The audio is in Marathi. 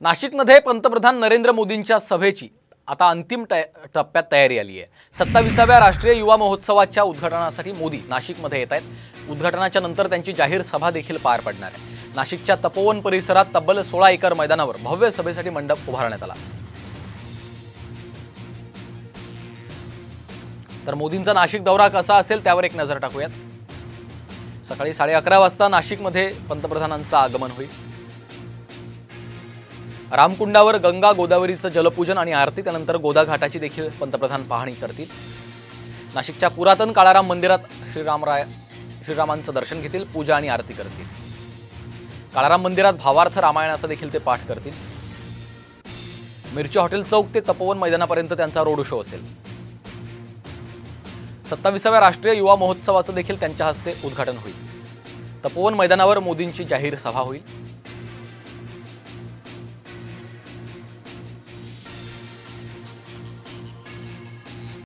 नाशिकमध्ये पंतप्रधान नरेंद्र मोदींच्या सभेची आता अंतिम टप्प्यात तयारी आली आहे। 27व्या राष्ट्रीय युवा महोत्सवाच्या उद्घाटनासाठी मोदी नाशिकमध्ये येत आहेत। उद्घाटनाच्या नंतर त्यांची जाहीर सभा देखील पार पडणार आहे। नाशिकच्या तपोवन परिसरात तब्बल 16 एकर मैदानावर भव्य सभेसाठी मंडप उभारण्यात आला। तर मोदींचा नाशिक दौरा कसा असेल त्यावर एक नजर टाकूयात। सकाळी 11:30 वाजता नाशिकमध्ये पंतप्रधानांचं आगमन होईल। रामकुंडावर गंगा गोदावरीचं जलपूजन आणि आरती, त्यानंतर गोदा घाटाची देखील पंतप्रधान पाहणी करतील। नाशिकच्या पुरातन काळाराम मंदिरात श्रीरामांचं दर्शन घेतील, पूजा आणि आरती करतील। काळाराम मंदिरात भावार्थ रामायणाचा देखील ते पाठ करतील। मिरची हॉटेल चौक ते तपोवन मैदानापर्यंत त्यांचा रोड शो असेल। 27व्या राष्ट्रीय युवा महोत्सवाचं देखील त्यांच्या हस्ते उद्घाटन होईल। तपोवन मैदानावर मोदींची जाहीर सभा होईल।